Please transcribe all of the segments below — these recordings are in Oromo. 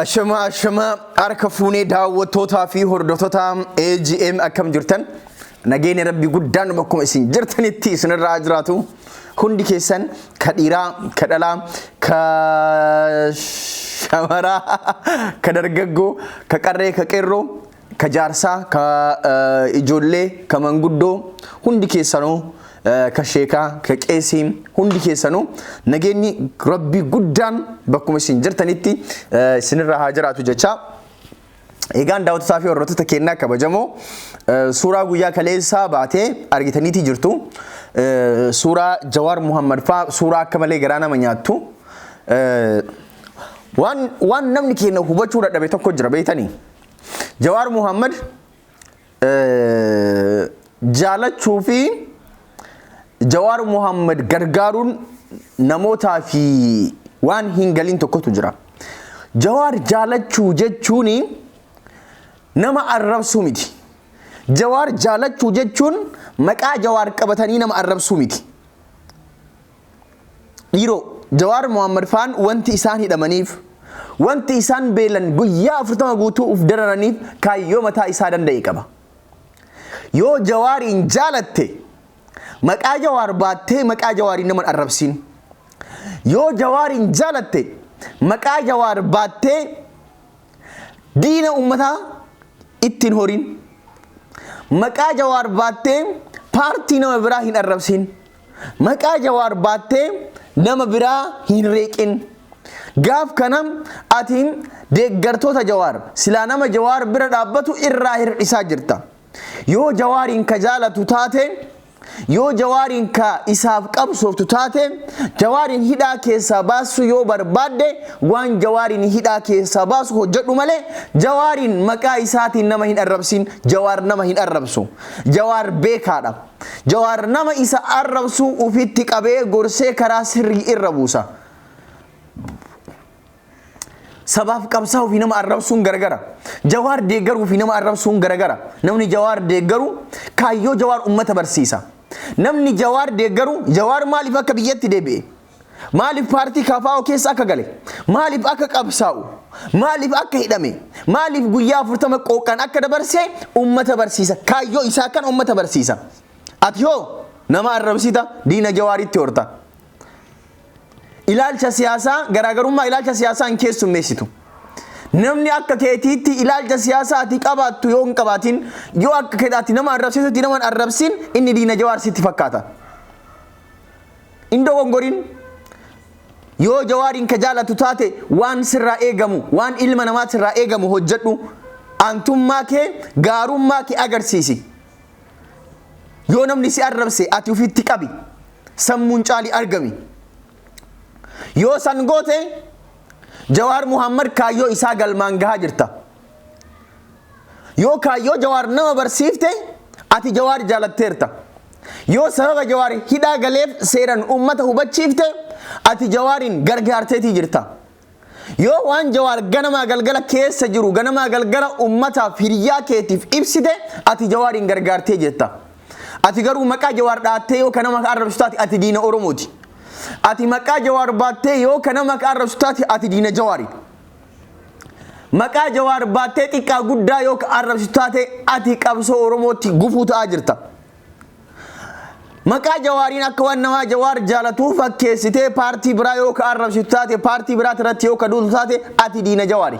Ashama harka fuunee daawwattootaa fi hordoftoota AGM akkam jirtan nageenya rabbi guddaan bakkuma isin jirtanitti isinirraa jiraatu hundi keessan ka dhiiraa ka dhalaa ka shamaraa ka dargaggoo ka qarree ka qeerroo ka jaarsaa ka ijoollee ka manguddoo hundi keessanuu ka sheekaa ka qeesii hundi keessanuu nageenyi rabbi guddaan bakkuma isin jirtanitti isinirraa haa jiraatu jecha eegaan daawwattootaa fi hordoftoota keenyaa kabajamoo suuraa guyyaa kaleessaa baatee argitaniiti jirtu suuraa Jawaar Muhammad faa suuraa akka malee garaa nama nyaattu waan namni keenya hubachuu dadhabe tokko jira beeytanii Jawaar Muhammad jaalachuu fi Jawaar Muhammad gargaaruun namootaa fi waan hin galin tokkotu jira. Jawaar jaalachuu jechuun nama arrabsuu miti. Jawaar jaalachuu jechuun maqaa Jawaar qabatanii nama arrabsuu miti. Dhiiroo Jawaar Muhammad faan wanti isaan hidhamaniif wanti isaan beelan guyyaa 40 guutuu uf dararaniif kaayyoo mataa isaa danda'e qaba. Yoo Jawaariin jaalatte maqaa Jawaar baattee maqaa Jawaariin nama arrabsiin. Yoo Jawaariin jaalatte maqaa Jawaar baattee diina ummataa ittiin horin. Maqaa Jawaar baattee paartii nama biraa hin arrabsiin. Maqaa Jawaar baattee nama biraa hin reeqin. Gaaf kanam atiin deeggartoota Jawaar silaa nama Jawaar bira dhaabbatu irraa hir'isaa jirta. Yoo Jawaariin ka jaalatu taate yoo Jawaariin ka isaaf qabsooftu taate Jawaariin hidhaa keessaa baasu yoo barbaadde waan Jawaariin hidhaa keessaa baasu hojjedhu malee Jawaariin maqaa isaatiin nama hin arrabsin. Jawaar nama hin arrabsu. Jawaar beekaadha. Jawaar nama isa arrabsu ufitti qabee gorsee karaa sirrii irra buusa. Sabaaf qabsaa ofii nama arrabsuun garagara. Jawaar deeggaruu fi nama arrabsuun garagara. Namni Jawaar deeggaru kaayyoo Jawaar ummata barsiisa. Namni Jawaar deeggaru Jawaar maaliif akka biyyatti deebi'e? Maaliif paartii KFO keessa akka gale? Maaliif akka qabsaa'u? Maaliif akka hidhame? Maaliif guyyaa 40 qooqan akka dabarse ummata barsiisa. Kaayyoo isaa kan ummata barsiisa. Ati yoo nama arrabsita diina Jawaaritti horta. Ilaalcha siyaasaa garaagarummaa ilaalcha siyaasaa hin keessummeessitu. Namni akka keetiitti ilaalcha siyaasaa ati qabaattu yoo hin qabaatin yoo akka keetaatti nama arrabsiisutti nama arrabsin inni diina Jawaar sitti fakkaata. Indoo gongoriin yoo Jawaariin ka jaalatu taate waan sirraa eegamu waan ilma namaa sirraa eegamu hojjedhu aantummaa kee gaarummaa kee agarsiisi. Yoo namni si arrabse ati ufitti qabi sammuun caalii argami. Yoo san goote Jawaar Muhammad kaayyoo isaa galmaan gahaa jirta. Yoo kaayyoo Jawaar nama barsiifte ati Jawaar jaalatteerta. Yoo sababa Jawaar hidhaa galeef seeran ummata hubachiifte ati Jawaariin gargaarteetii jirta. Yoo waan Jawaar ganamaa galgala keessa jiru ganamaa galgala ummataaf hiriyaa keetiif ibsite ati Jawaariin gargaartee jirta. Ati garuu maqaa Jawaar dhaattee yoo kanama arrabsu taate ati diina Oromooti. Ati maqaa Jawaar baattee yoo kanama arrabsu taate ati diina Jawaari. Maqaa Jawaar baattee xiqqaa guddaa yoo arrabsu taate ati qabsoo Oromootti gufuu ta'aa jirta. Maqaa Jawaariin akka waan nama Jawaar jaalatu fakkeessitee paartii biraa yoo arrabsu taate paartii biraa irratti yoo duultu taate ati diina Jawaari.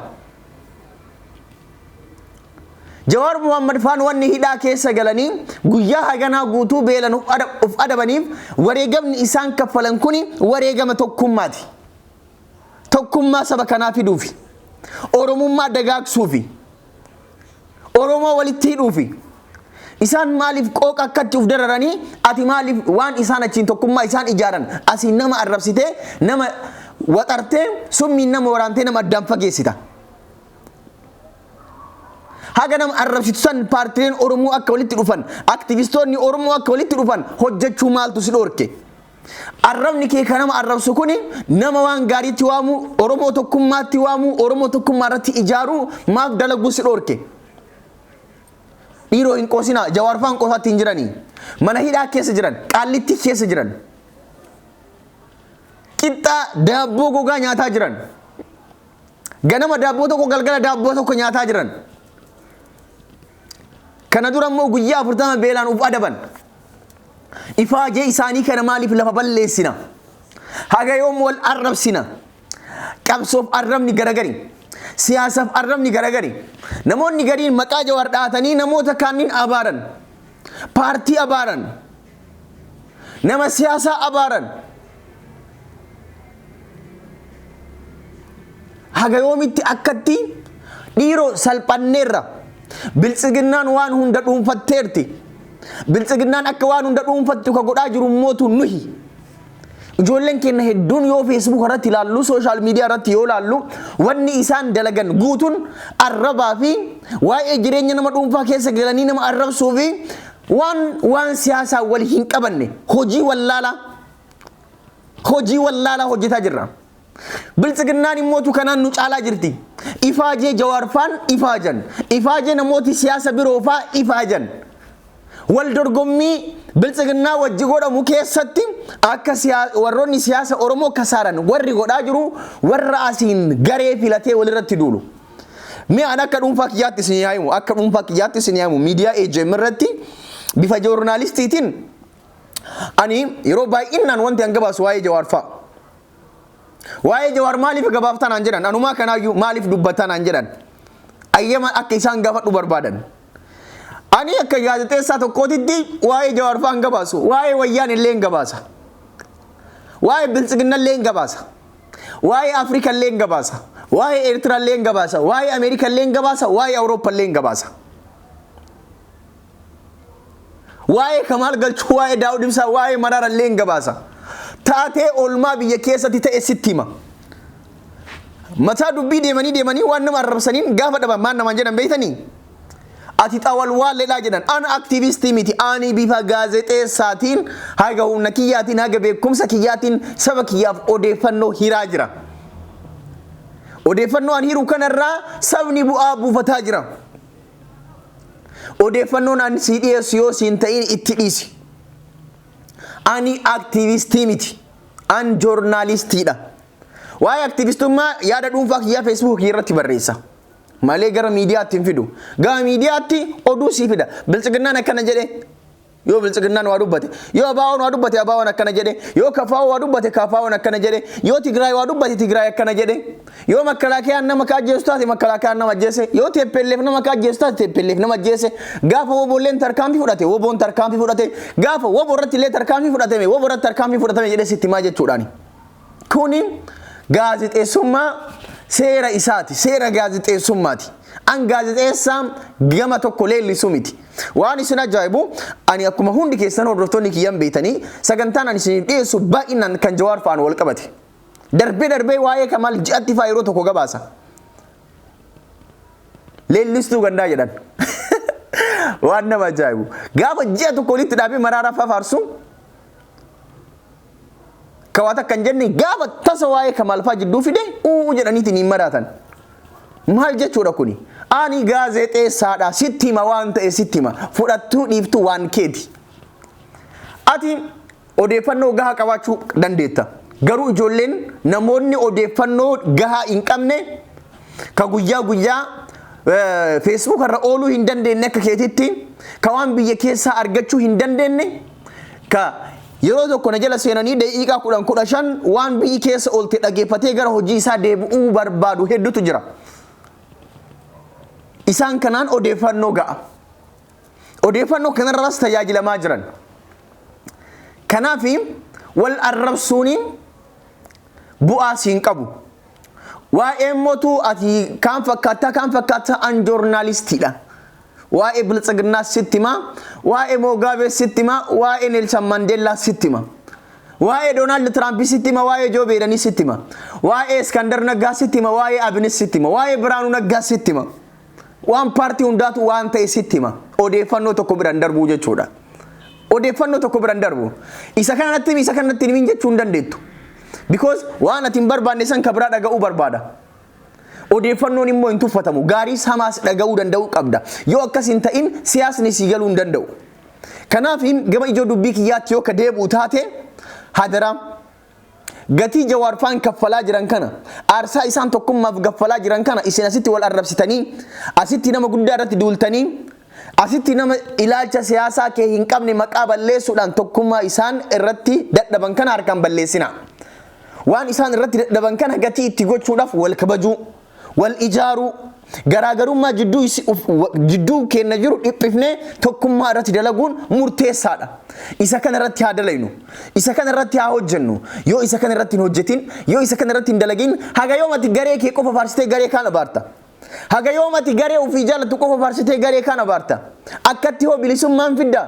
Jawaar Muhammad faan wanni hidhaa keessa galanii guyyaa haganaa guutuu beelan uf adabaniif wareegamni isaan kaffalan kuni wareegama tokkummaati. Tokkummaa saba kanaa fiduufi. Oromummaa dagaagsuufi. Oromoo walitti hidhuufi. Isaan maaliif qooqa akkatti uf dararanii ati maaliif waan isaan achiin tokkummaa isaan ijaaran asiin nama arrabsitee nama waxartee summiin nama waraantee nama addaan fageessita. Haga nama arrabsitu san paartileen Oromoo akka walitti dhufan aktivistoonni Oromoo akka walitti dhufan hojjechuu maaltu si dhorke? Arrabni kee kan nama arrabsu kuni nama waan gaariitti waamu Oromoo tokkummaatti waamu Oromoo tokkummaa irratti ijaaru maaf dalaguu si dhorke? Dhiiroo hin qoosina Jawaar faan qoosaatti hin jiranii. Mana hidhaa keessa jiran qaallitti keessa jiran. Qixxaa daabboo gogaa nyaataa jiran. Ganama daabboo tokko galgala daabboo tokko nyaataa jiran. Kana dura immoo guyyaa 40 beelaan uf adaban. Ifaajee isaanii kana maaliif lafa balleessina? Haga yoom wal arrabsina? Qabsoof arrabni garagari. Siyaasaaf arrabni garagari. Namoonni gariin maqaa Jawaar dhaatanii namoota kaaniin abaaran. Paartii abaaran. Nama siyaasaa abaaran. Haga yoomitti akkatti dhiiroo salphanneerra. Biltsiginnaan waan hunda dhuunfatteerti. Biltsiginnaan akka waan hunda dhuunfattu ka godhaa jiru mootu nuhi. Ijoolleen keenya hedduun yoo Facebook irratti ilaallu, social media irratti yoo ilaallu, wanni isaan dalagan guutuun arrabaa fi waa'ee jireenya nama dhuunfaa keessa galanii nama arrabsuu fi waan siyaasaa wal hin qabanne hojii wallaalaa hojjetaa jirra. Biltsiginnaan immootu kanaan nu caalaa jirti. Ifaajee Jawaarfaan ifaajan. Ifaajee namooti siyaasa biroofaa ifaajan. Wal dorgommii biltsiginnaa wajji godhamu keessatti akka warroonni siyaasa Oromoo kasaaran warri godhaa jiru warra asiin garee filatee walirratti duulu. Mi'aan akka dhuunfaa kiyyaatti isin yaa'imu, akka dhuunfaa kiyyaatti isin yaa'imu miidiyaa AGM irratti bifa joornaalistiitiin ani yeroo baay'inaan wanti an gabaasu waa'ee Jawaarfaa. Waa'ee Jawaar maaliif gabaaftan an jedhan, anumaa kanaayyuu maaliif dubbatan an jedhan. Ayyama akka isaan gaafadhu barbaadan. Ani akka gaazexeessaa tokkootitti waa'ee Jawaarfaa hin gabaasu, waa'ee wayyaan illee hin gabaasa. Waa'ee biltsiginna illee hin gabaasa. Waa'ee Afrikaa illee hin gabaasa. Waa'ee Eertiraa illee hin gabaasa. Waa'ee Ameerikaa illee hin gabaasa. Waa'ee Awurooppaa illee hin gabaasa. Waa'ee Kamaal Galchuu, waa'ee Daawud Ibsaa, waa'ee Maraara illee hin gabaasa. Taatee oolmaa biyya keessatti ta'e sitti hima. Mataa dubbii deemanii waan nama arrabsaniin gaafa dhaban maan namaan jedhan beeytanii? Ati xawal waalleedhaa jedhan. An aktiivistii miti. Ani bifa gaazexeessaatiin haga humna kiyyaatiin haga beekumsa kiyyaatiin saba kiyyaaf odeeffannoo hiraa jira. Odeeffannoo an hiru kanarraa sabni bu'aa buufataa jira. Odeeffannoon an sii dhiyeessu yoo siin ta'in itti dhiisi. Ani aktiivistii miti. An joornaalistiidha. Waa'ee aktiivistummaa yaada dhuunfaa kiyyaa Facebook irratti barreessa. Malee gara miidiyaatti hin fidu. Gara miidiyaatti oduu sii fida. Biltsiginnaan akkana jedhe. Yoo biltsiginnaan waa dubbate. Yoo abaawoon waa dubbate abaawoon akkana jedhe. Yoo kafaawoo waa dubbate kafaawoon akkana jedhe. Yoo Tigraay waa dubbate Tigraay akkana jedhe. Yoo makkalaakayaan nama kaajjeessu taate makkalaakayaan nama ajjeese. Yoo teppelleef nama kaajjeessu taate teppelleef nama ajjeese. Gaafa woboolleen tarkaanfii fudhate woboon tarkaanfii fudhate. Gaafa wobo irratti illee tarkaanfii fudhatame wobo irratti tarkaanfii fudhatame jedhe sitti maa jechuudhaani. Kuni gaazexeessummaa seera isaati, seera gaazexeessummaati. An gaazexeessaan gama tokko leellisu miti. Waan isin ajaa'ibu ani akkuma hundi keessan hordoftoonni kiyyan beeytanii sagantaan ani isin dhiyeessu baay'inaan kan Jawaar faana wal qabate. Darbee waa'ee Kamaal ji'atti faa yeroo tokko gabaasa. Leellistuu gandaa jedhan. Waan nama ajaa'ibu. Gaafa ji'a tokko walitti dhaabee Maraaraa faa faarsu kawaata kan jenne gaafa tasa waa'ee Kamaal faa jidduu fide jedhaniitiin hin maraatan. Maal jechuudha kuni? Ani gaazexeessaadha. Sitti hima waan ta'e sitti hima. Fudhattuu dhiiftuu waan keeti. Ati odeeffannoo gahaa qabaachuu dandeetta. Garuu ijoolleen namoonni odeeffannoo gahaa hin qabne ka guyyaa Facebook irra ooluu hin dandeenye akka keetitti ka waan biyya keessaa argachuu hin dandeenye ka yeroo tokko na jala seenanii daqiiqaa 10-15 waan biyyi keessa oolte dhageeffatee gara hojii isaa deebi'uu barbaadu hedduutu jira. Isaan kanaan odeeffannoo ga'a. Odeeffannoo kanarraas tajaajilamaa jiran. Kanaaf wal arrabsuun bu'aa siin qabu. Waa'ee mootuu ati kaan fakkaata an joornaalistiidha. Waa'ee biltsiginnaa sitti hima, waa'ee Mugaabee sitti hima, waa'ee Neelsan Mandeellaa sitti hima. Waa'ee Doonaald Tiraamp sitti hima, waa'ee Joo Baayidanii sitti hima. Waa'ee Iskandar Naggaa sitti hima, waa'ee Abinis sitti hima, waa'ee Biraanuu Naggaa sitti hima. Waan paartii hundaatu waan ta'e sitti hima. Odeeffannoo tokko biraan darbuu jechuudha. Odeeffannoo tokko biraan darbu. Isa kanatti himin jechuu hin dandeettu. Because waan ati hin barbaanne san ka biraa dhaga'uu barbaada. Odeeffannoon immoo hin tuffatamu. Gaariis hamaas dhaga'uu danda'uu qabda. Yoo akkas hin ta'in siyaasni sii galuu hin danda'u. Kanaaf gama ijoo dubbii kiyyaatti yoo ka deebi'u taate hadara gatii jawaarfaan kaffalaa jiran kana aarsaa isaan tokkummaaf gaffalaa jiran kana isin asitti wal arrabsitanii asitti nama guddaa irratti duultanii asitti nama ilaalcha siyaasaa kee hin qabne maqaa balleessuudhaan tokkummaa isaan irratti dadhaban kana harkaan balleessina. Waan isaan irratti dadhaban kana gatii itti gochuudhaaf wal kabajuu, wal ijaaruu, garaagarummaa jidduu keenya jiru dhiphifnee tokkummaa irratti dalaguun murteessaadha. Isa kana irratti haa dalaynu, isa kana irratti haa hojjennu. Yoo isa kana irratti hin hojjetin, yoo isa kana irratti hin dalagin, haga yoomati garee kee qofa faarsitee garee kana baarta. Haga yoomati garee ofii jaallattu qofa faarsitee garee kana baarta. Akkatti hoo bilisummaan fidda.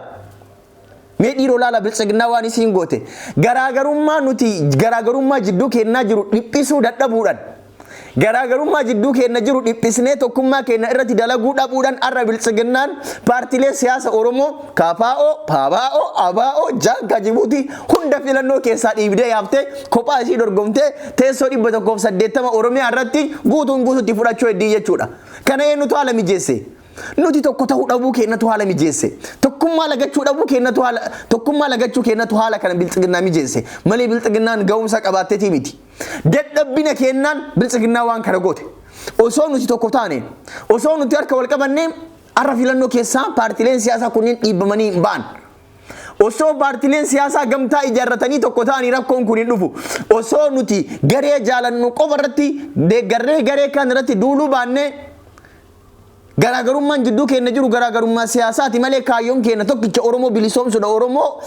Mee dhiiroo laala bilchiginnaa waan isiin goote. Garaagarummaa jidduu keenyaa jiru dhiphisuu dadhabuudhaan. Garaagarummaa jidduu keenya jiru dhiphisnee tokkummaa keenya irratti dalaguu dhabuudhaan arra bilchiginnaan paartiilee siyaasa Oromoo KFO, PABO, ABO, Jaalka Jibuutii hunda filannoo keessaa dhiibdee yaaftee kophaa isii dorgomtee teessoo 180 Oromiyaa irratti guutuutti fudhachuu heddii jechuudha. Kana eenyutu haala mijeesse? Nuti tokko ta'uu dhabuu keenyatu haala mijeesse. Tokkummaa lagachuu dhabuu keenyatu haala kana bilchiginnaa mijeesse. Malee bilchiginnaan ga'umsa qabaatteetii miti. Dadhabbina keenyaan bilchiginnaa waan kana goote. Osoo nuti tokko taane, osoo nuti harka wal qabannee arra filannoo keessaa paartiileen siyaasaa kunneen dhiibbamanii hin ba'an. Osoo paartiileen siyaasaa gamtaa ijaarratanii tokko ta'anii rakkoon kun hin dhufu. Osoo nuti garee jaalannu qofa irratti deeggarree garee kan irratti duuluu baannee garaagarummaan jidduu keenya jiru garaagarummaa siyaasaati malee kaayyoon keenya tokkicha Oromoo bilisoomsuudha, Oromoo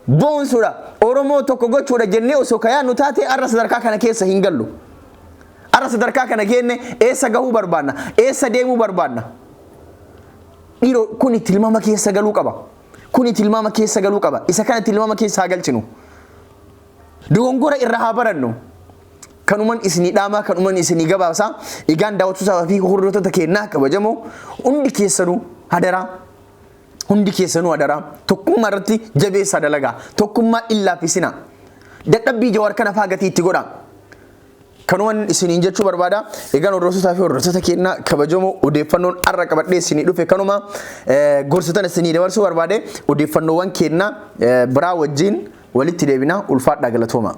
boonsuudha, Oromoo tokko gochuudha jennee osoo kayaannu taate arra sadarkaa kana keessa hin gallu. Arra sadarkaa kana keenne eessa gahuu barbaanna? Eessa deemuu barbaanna? Dhiiroo kuni tilmaama keessa galuu qaba. Kuni tilmaama keessa galuu qaba. Isa kana tilmaama keessa haa galchinu. Dogongora irraa haa barannu. Kanuman isinii dhaamaa, kanuman isinii gabaabsaa. Egaan daawwattoota fi hordoftoota keenyaa kabajamoo hundi keessanuu hadaraa. Hundi keessanuu hadaraa. Tokkummaa irratti jabeessaa dalagaa. Tokkummaa illaaffisina. Dadhabbii jawaar kana faa gatii itti godhaa. Kanuman isiniin jechuu barbaada. Egaan hordoftoota fi hordoftoota keenyaa kabajamoo odeeffannoon arra qabadhee isinii dhufe kanuma gorsitan isinii dabarsuu barbaade odeeffannoowwan keenyaa biraa wajjin walitti deebina ulfaadhaa galatooma.